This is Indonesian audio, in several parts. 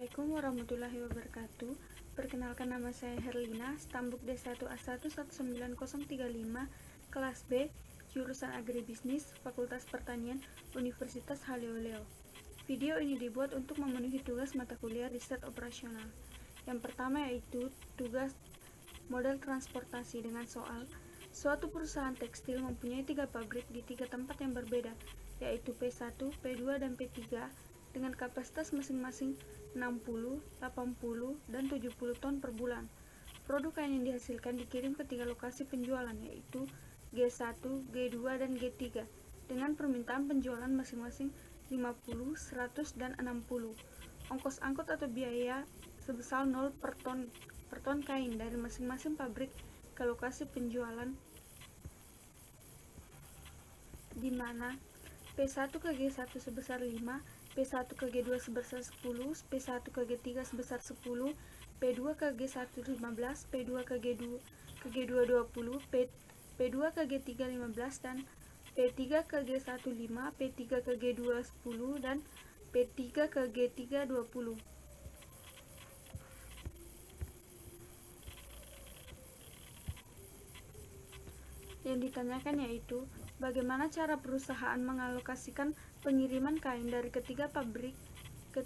Assalamualaikum warahmatullahi wabarakatuh. Perkenalkan, nama saya Herlina, stambuk D1A11935, kelas B, jurusan Agribisnis, Fakultas Pertanian, Universitas Haleo-Leo. Video ini dibuat untuk memenuhi tugas mata kuliah riset operasional. Yang pertama yaitu tugas model transportasi dengan soal suatu perusahaan tekstil mempunyai 3 pabrik di 3 tempat yang berbeda, yaitu P1, P2, dan P3 dengan kapasitas masing-masing 60, 80, dan 70 ton per bulan. Produk kain yang dihasilkan dikirim ke 3 lokasi penjualan, yaitu G1, G2, dan G3 dengan permintaan penjualan masing-masing 50, 100, dan 60. Ongkos angkut atau biaya sebesar 0 per ton kain dari masing-masing pabrik ke lokasi penjualan, di mana P1 ke G1 sebesar 5, P1 ke G2 sebesar 10, P1 ke G3 sebesar 10, P2 ke G1 15, P2 ke G2 20, P2 ke G3 15, dan P3 ke G1 5, P3 ke G2 10, dan P3 ke G3 20. Yang ditanyakan yaitu bagaimana cara perusahaan mengalokasikan pengiriman kain dari ketiga pabrik ke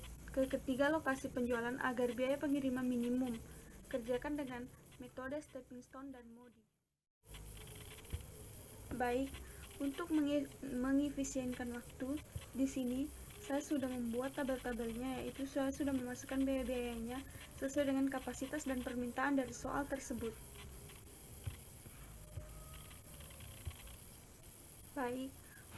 ketiga lokasi penjualan agar biaya pengiriman minimum. Kerjakan dengan metode stepping stone dan MODI. Baik, untuk mengefisienkan waktu, di sini saya sudah membuat tabel-tabelnya, yaitu saya sudah memasukkan biaya-biayanya sesuai dengan kapasitas dan permintaan dari soal tersebut. Baik,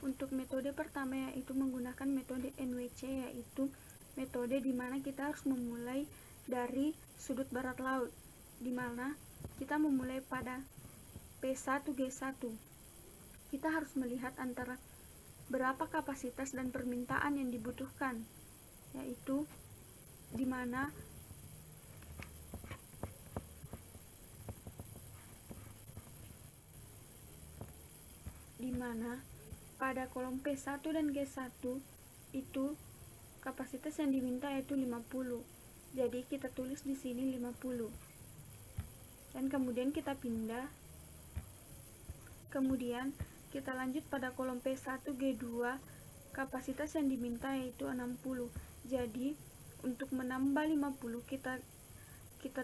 untuk metode pertama yaitu menggunakan metode NWC, yaitu metode di mana kita harus memulai dari sudut barat laut, di mana kita memulai pada P1G1. Kita harus melihat antara berapa kapasitas dan permintaan yang dibutuhkan, yaitu di mana pada kolom P1 dan G1 itu kapasitas yang diminta yaitu 50. Jadi kita tulis di sini 50. Dan kemudian kita pindah. Kemudian kita lanjut pada kolom P1 G2, kapasitas yang diminta yaitu 60. Jadi untuk menambah 50 kita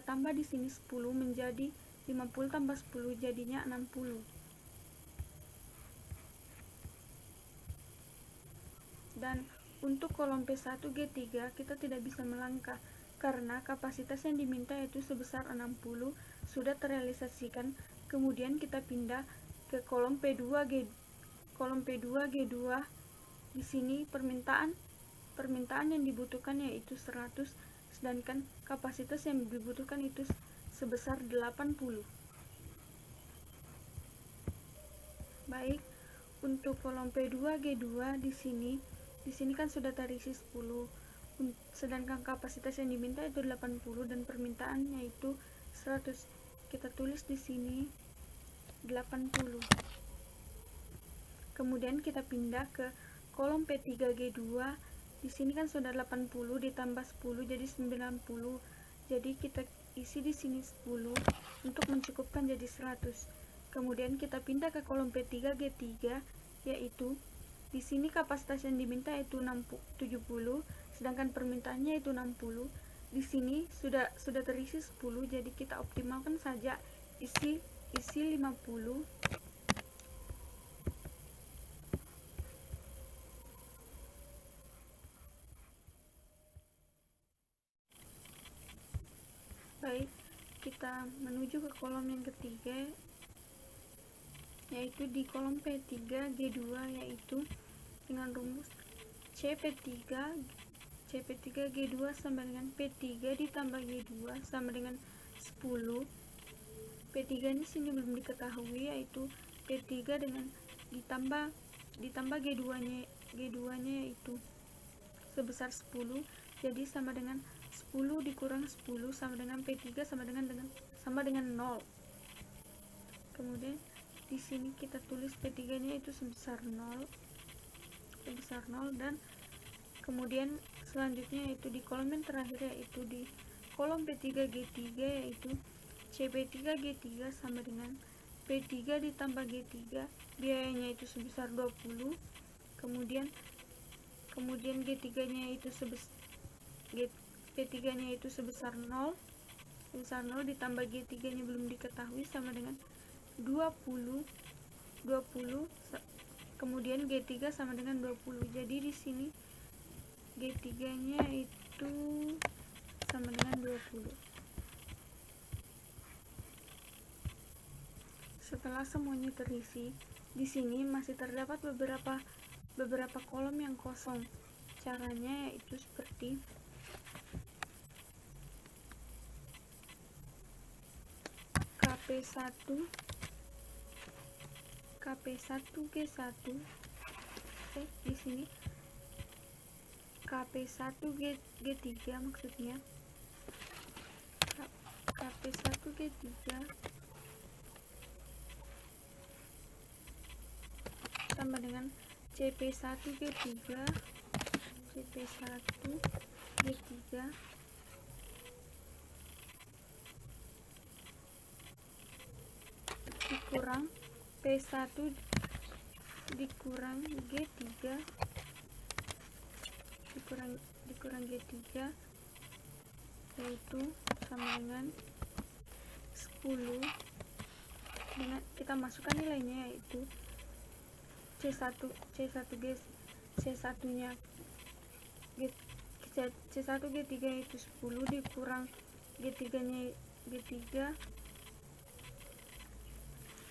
tambah di sini 10 menjadi 50 tambah 10 jadinya 60. Dan untuk kolom P1 G3 kita tidak bisa melangkah karena kapasitas yang diminta yaitu sebesar 60 sudah terrealisasikan. Kemudian kita pindah ke kolom P2 G2. Di sini permintaan yang dibutuhkan yaitu 100, sedangkan kapasitas yang dibutuhkan itu sebesar 80. Baik, untuk kolom P2 G2 di sini kan sudah terisi 10, sedangkan kapasitas yang diminta itu 80 dan permintaannya itu 100. Kita tulis di sini 80. Kemudian kita pindah ke kolom P3G2. Di sini kan sudah 80 ditambah 10 jadi 90. Jadi kita isi di sini 10 untuk mencukupkan jadi 100. Kemudian kita pindah ke kolom P3G3, yaitu di sini kapasitas yang diminta itu 70, sedangkan permintaannya itu 60. Di sini sudah terisi 10, jadi kita optimalkan saja isi 50. Baik, kita menuju ke kolom yang ketiga, yaitu di kolom P3G2, yaitu dengan rumus CP3G2 sama dengan P3 ditambah G2 sama dengan 10. P3 ini sini belum diketahui, yaitu P3 dengan ditambah G2-nya yaitu sebesar 10, jadi sama dengan 10 dikurang 10 sama dengan P3 sama dengan 0. Kemudian di sini kita tulis P3-nya itu sebesar 0 dan Kemudian selanjutnya yaitu di kolom yang terakhir, yaitu di kolom P3 G3, yaitu CP3 G3 sama dengan P3 ditambah G3, biayanya itu sebesar 20. Kemudian G3 nya itu P3 nya itu sebesar 0 ditambah G3 nya belum diketahui sama dengan 20, kemudian G3 sama dengan 20. Jadi di sini G3 nya itu sama dengan 20. Setelah semuanya terisi, di sini masih terdapat beberapa kolom yang kosong. Caranya yaitu seperti KP1G1, di sini KP1G3 maksudnya KP1G3 tambah dengan CP1G3 dikurang P1 dikurang G3 dikurang G3, yaitu sama dengan 10. Dengan kita masukkan nilainya, yaitu C1 nya C1 G3 itu 10 dikurang G3 nya G3,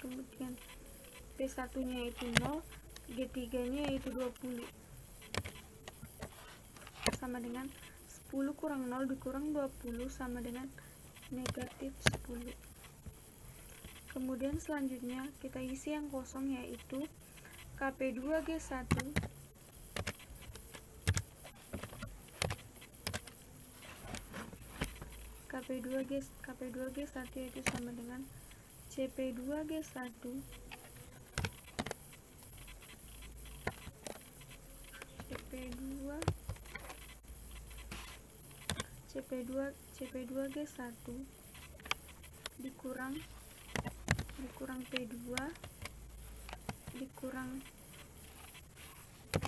kemudian P1 nya itu 0, G3 nya itu 20, sama dengan 10 kurang 0 dikurang 20 sama dengan negatif 10. Kemudian selanjutnya kita isi yang kosong, yaitu KP2G1 itu sama dengan CP2G1 CP2G1 dikurang P2 dikurang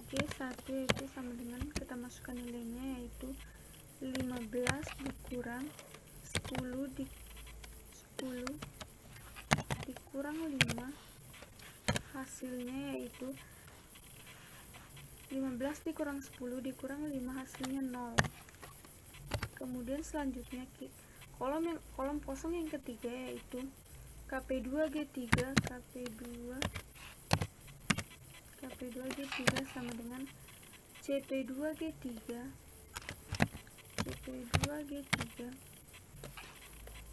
G1, yaitu sama dengan kita masukkan nilainya, yaitu 15 dikurang 10 dikurang 5, hasilnya yaitu 15 dikurang 10 dikurang 5, hasilnya 0. Kemudian selanjutnya kolom kosong yang ketiga, yaitu KP2G3 sama dengan CP2G3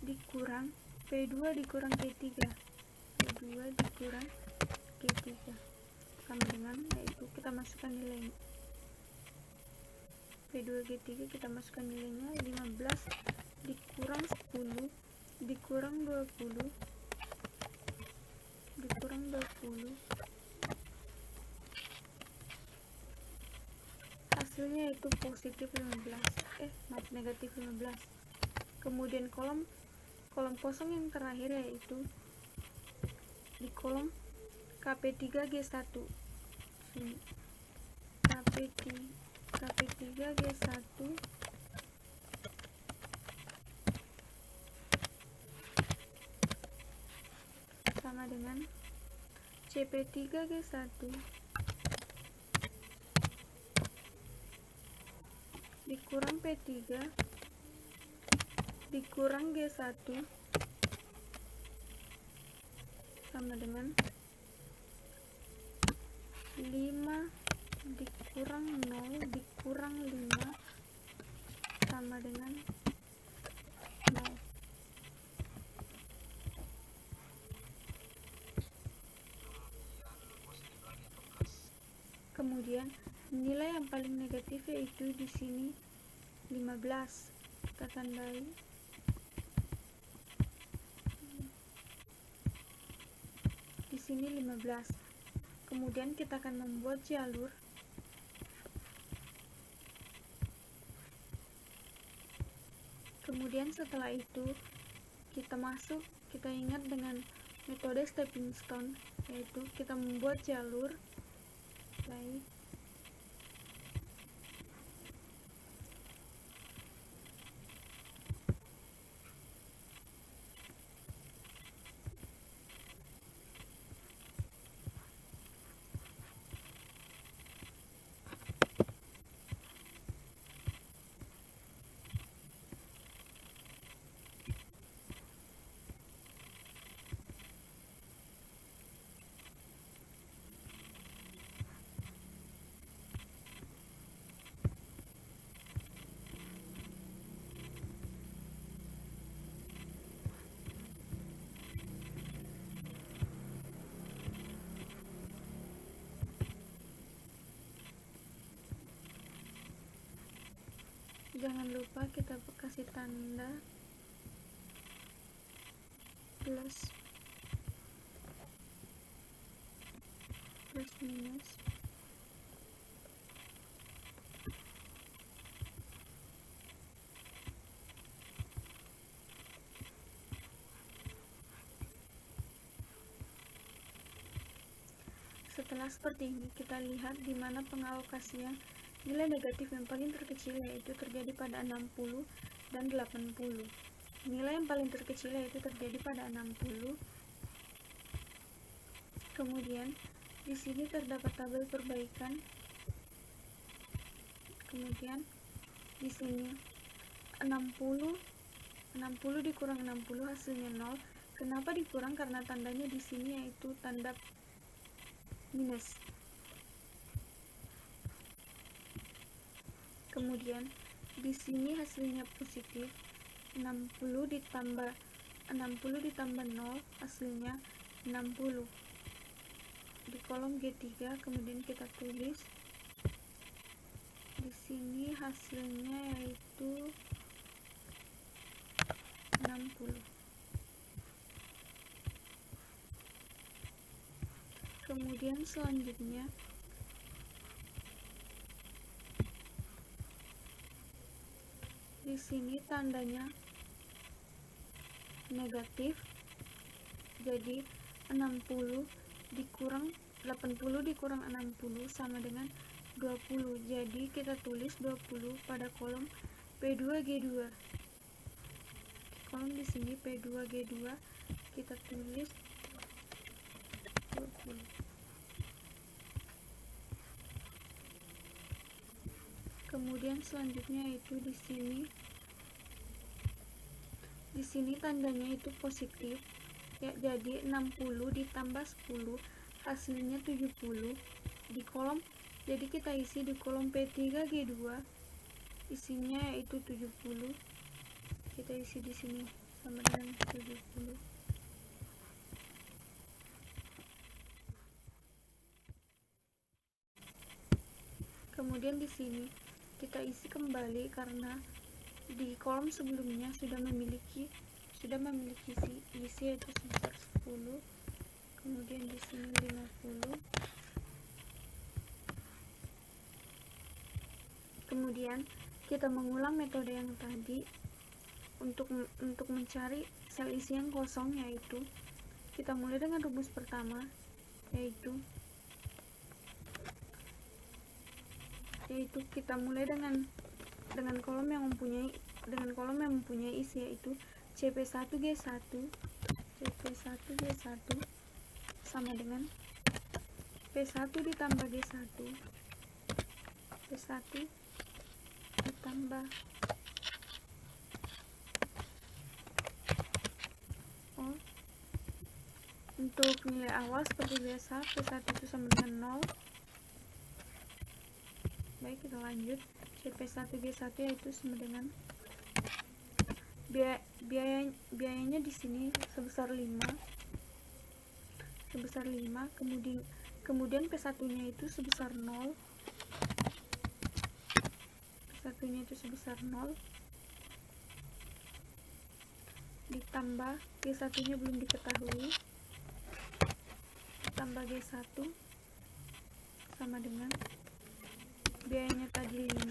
dikurang P2 dikurang G3 sama dengan, yaitu kita masukkan nilainya P2G3 kita masukkan nilainya 15 dikurang 10 dikurang 20 hasilnya itu positif 15, negatif 15. Kemudian kolom kosong yang terakhir, yaitu di kolom KP3G1 KP3G1 sama dengan CP3G1 dikurang P3 dikurang G1 sama dengan 5 dikurang 0 dikurang 5 sama dengan 0. Kemudian nilai yang paling negatif yaitu di sini 15. Kita tandai di sini 15. Kemudian kita akan membuat jalur Kemudian setelah itu kita ingat dengan metode stepping stone, yaitu kita membuat jalur baik jangan lupa kita kasih tanda plus minus. Setelah seperti ini, kita lihat di mana pengalokasian nilai negatif yang paling terkecil, yaitu terjadi pada 60 dan 80. Nilai yang paling terkecil yaitu terjadi pada 60. Kemudian di sini terdapat tabel perbaikan. Kemudian di sini 60 dikurang 60 hasilnya 0. Kenapa dikurang? Karena tandanya di sini yaitu tanda minus. Kemudian di sini hasilnya positif. 60 ditambah 0 hasilnya 60. Di kolom G3 kemudian kita tulis di sini hasilnya yaitu 60. Kemudian selanjutnya di sini tandanya negatif, jadi 80 dikurang 60 dikurang 60 sama dengan 20. Jadi kita tulis 20 pada kolom P2G2. Kolom di sini P2G2 kita tulis 20. Kemudian selanjutnya itu di sini tandanya itu positif ya, jadi 60 ditambah 10 hasilnya 70 di kolom. Jadi kita isi di kolom P3G2 isinya yaitu 70. Kita isi di sini sama dengan 70. Kemudian di sini kita isi kembali karena di kolom sebelumnya sudah memiliki isi yaitu sebesar 10. Kemudian di sini 50. Kemudian kita mengulang metode yang tadi untuk mencari sel isi yang kosong, yaitu kita mulai dengan rumus pertama yaitu kita mulai dengan kolom yang mempunyai isi yaitu CP1G1 sama dengan P1 ditambah G1 P1 ditambah untuk nilai awal seperti biasa P1 itu sama dengan 0. Baik, kita lanjut. CP1G1 yaitu sama dengan biayanya di sini sebesar 5. Kemudian P1-nya itu sebesar 0. P1-nya itu sebesar 0 ditambah G1-nya belum diketahui, tambah G1 sama dengan biayanya tadi 5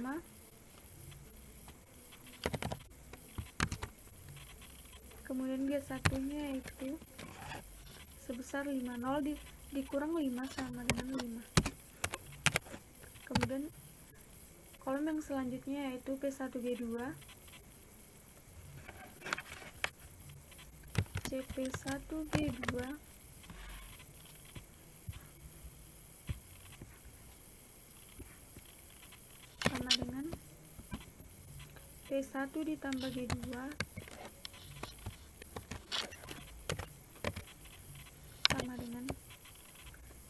Kemudian G1 nya yaitu sebesar 5. 0 dikurang 5 sama dengan 5. Kemudian kolom yang selanjutnya yaitu P1G2, CP1G2 sama dengan P1 ditambah G2 sama dengan,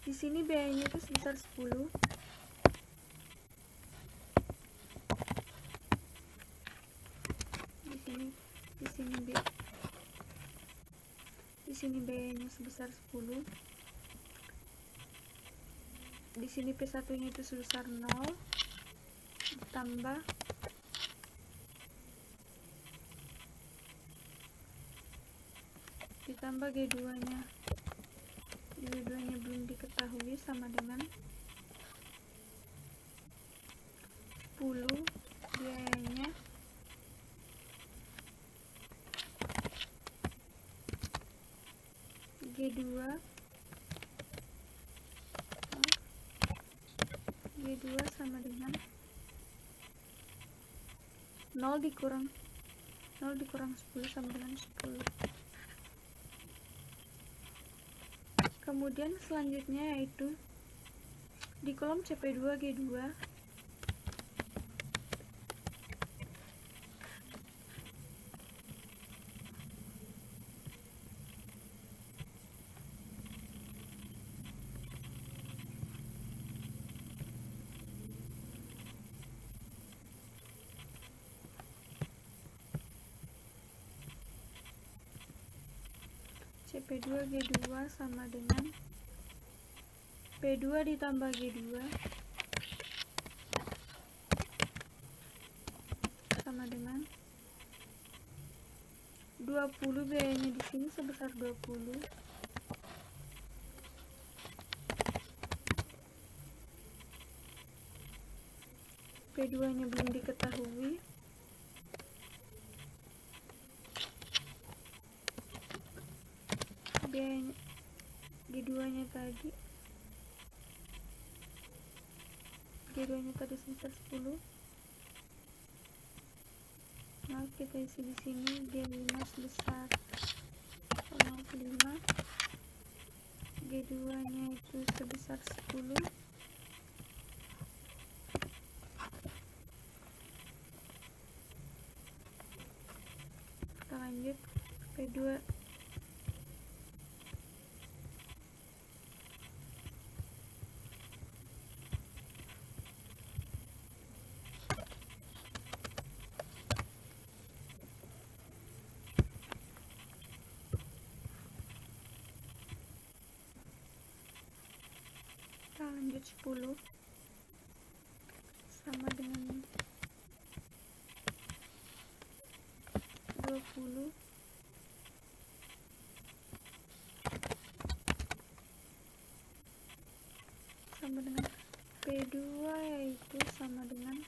di sini biayanya itu sebesar 10. Di sini biayanya sebesar 10. Di sini P1-nya itu sebesar 0 ditambah G2-nya. G2-nya belum diketahui sama dengan 10 biayanya G2 sama dengan 0 dikurang 10 sama dengan 10. Kemudian selanjutnya yaitu di kolom CP2G2 CP2G2 sama dengan P2 ditambah G2 sama dengan 20. Biayanya di sini sebesar 20. P2-nya belum diketahui. Biayanya G2-nya tadi sebesar 10. Nah, kita isi di sini G5 sebesar 0,5. G2-nya itu sebesar 10. Kita lanjut P2. Lanjut 10 sama dengan 20 sama dengan P2 yaitu sama dengan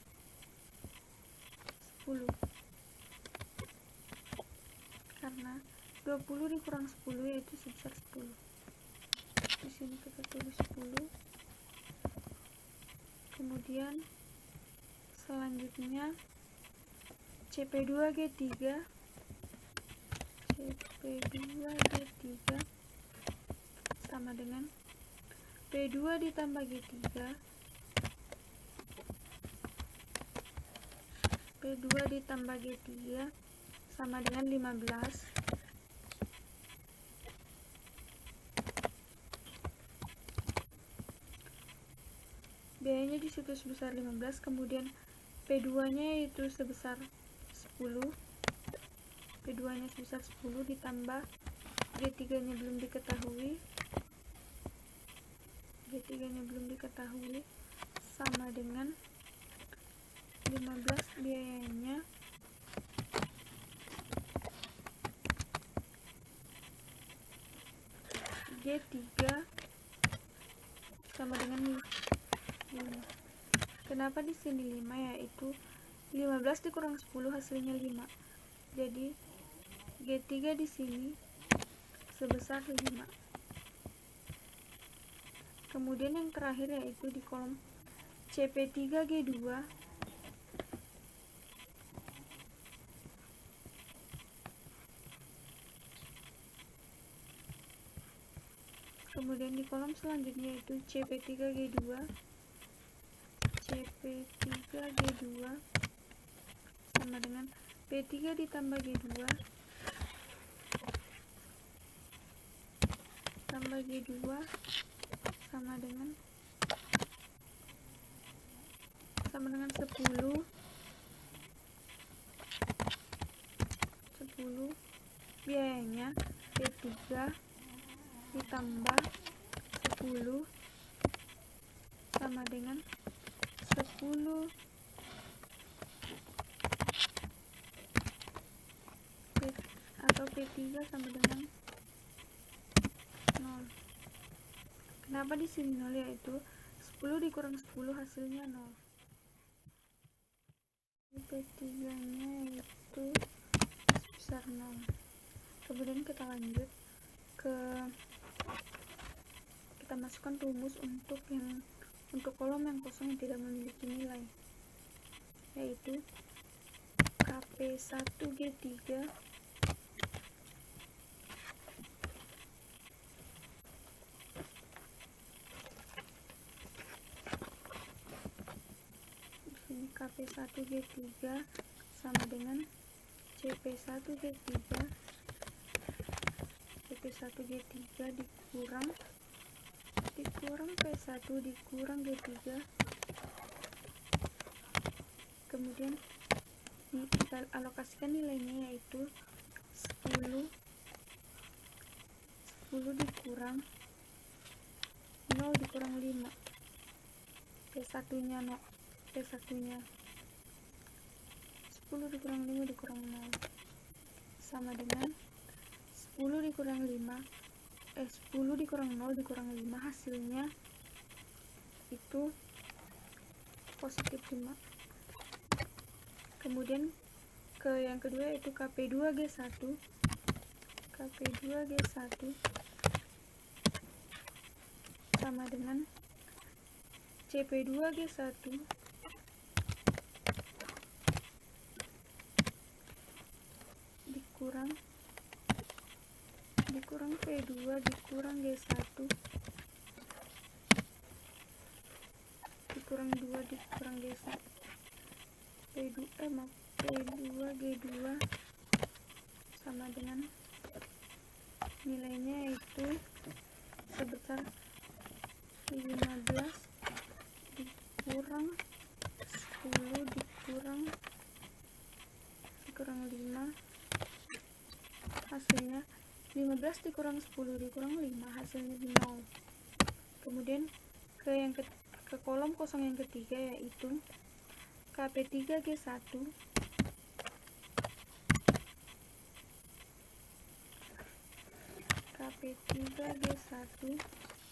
10, karena 20 dikurang 10 yaitu sebesar 10. Di sini kita tulis 10. Kemudian selanjutnya CP2G3 sama dengan P2 ditambah G3 sama dengan 15. Biayanya di situ sebesar 15, kemudian P2-nya itu sebesar 10. P2-nya sebesar 10 ditambah G3-nya belum diketahui. G3-nya belum diketahui sama dengan 15. Biayanya G3 sama dengan 5. Kenapa di sini 5? Yaitu 15 dikurang 10 hasilnya 5. Jadi G3 di sini sebesar 5. Kemudian yang terakhir yaitu di kolom CP3G2 kemudian di kolom selanjutnya yaitu CP3G2 sama dengan P3 ditambah G2 tambah G2 sama dengan 10 biayanya P3 ditambah 10 sama dengan 10 atau P3 sama dengan 0. Kenapa di sini 0? Yaitu 10 dikurang 10 hasilnya 0. P3 nya yaitu sebesar 0. Kemudian kita lanjut kita masukkan rumus untuk kolom yang kosong yang tidak memiliki nilai, yaitu KP1G3 KP1G3 sama dengan CP1G3 dikurang P1 dikurang G3, kemudian kita alokasikan nilainya yaitu 10 dikurang 0 dikurang 5, P1 nya 10 dikurang 5 dikurang 0 sama dengan 10 dikurang 0 dikurang 5 hasilnya itu positif 5. Kemudian yang kedua yaitu KP2G1 sama dengan CP2G1 dikurang P2 dikurang G1 dikurang 2 dikurang G1 P2G2 sama dengan nilainya yaitu sebesar 15 dikurang 10 dikurang 5 hasilnya 15 dikurang 10 dikurang 5 hasilnya 0. Kemudian ke kolom kosong yang ketiga yaitu KP3G1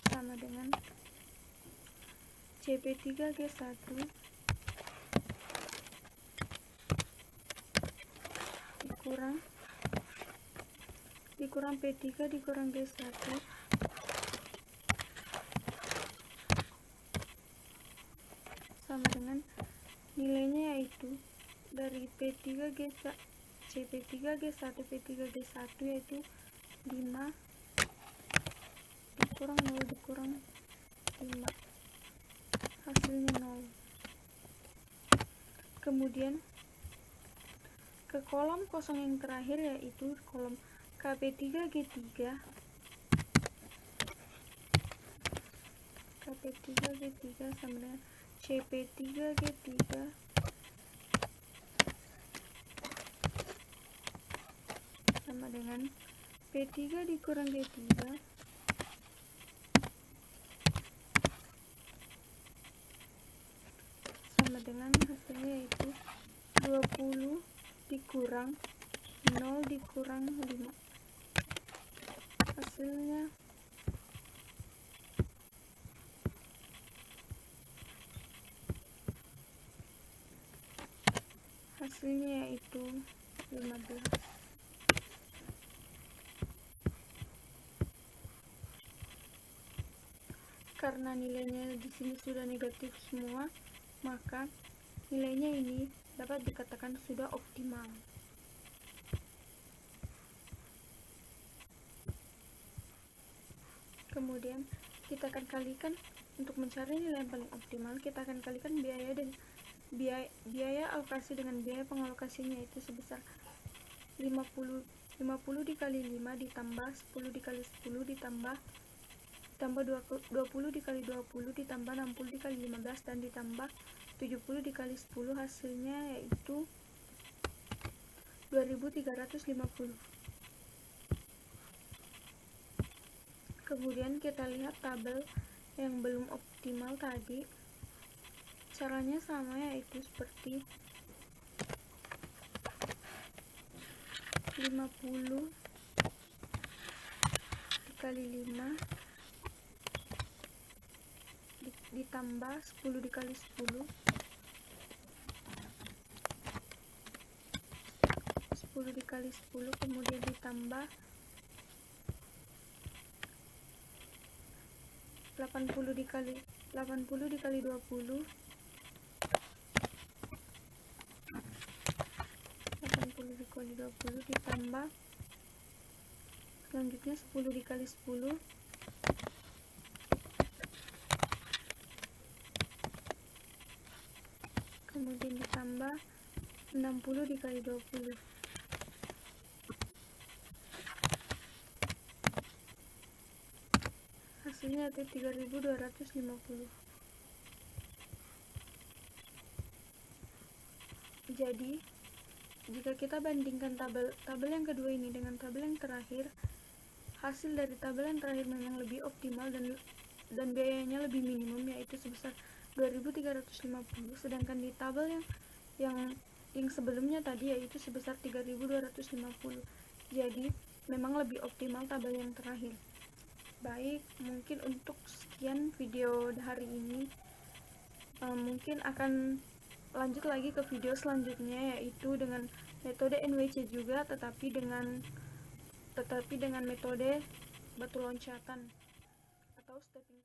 sama dengan CP3G1 dikurang P3 dikurang G1 sama dengan nilainya yaitu dari CP3G1 P3G1 yaitu 5 dikurang 0 dikurang 5 hasilnya 0. Kemudian ke kolom kosong yang terakhir yaitu kolom KP3G3 sama dengan CP3G3 sama dengan P3 dikurang G3 sama dengan hasilnya yaitu 20 dikurang 0 dikurang 5 hasilnya yaitu 15. karena nilainya di sini sudah negatif semua, maka nilainya ini dapat dikatakan sudah optimal. Kemudian kita akan kalikan, untuk mencari nilai yang paling optimal, kita akan kalikan biaya alokasi dengan biaya pengalokasinya, itu sebesar 50 dikali 5 ditambah 10 dikali 10 ditambah 20 dikali 20 ditambah 60 dikali 15 dan ditambah 70 dikali 10, hasilnya yaitu 2350. Kemudian kita lihat tabel yang belum optimal tadi. Caranya sama, yaitu seperti 50 dikali 5 ditambah 10 dikali 10 10 dikali 10, kemudian ditambah 80 dikali 20 ditambah selanjutnya 10 dikali 10 kemudian ditambah 60 dikali 20. Hasilnya itu 3250. Jadi jika kita bandingkan tabel yang kedua ini dengan tabel yang terakhir, hasil dari tabel yang terakhir memang lebih optimal dan biayanya lebih minimum, yaitu sebesar 2350, sedangkan di tabel yang sebelumnya tadi yaitu sebesar 3250. Jadi memang lebih optimal tabel yang terakhir. Baik, mungkin untuk sekian video hari ini. Mungkin akan lanjut lagi ke video selanjutnya, yaitu dengan metode NWC juga, tetapi dengan metode batu loncatan atau stepping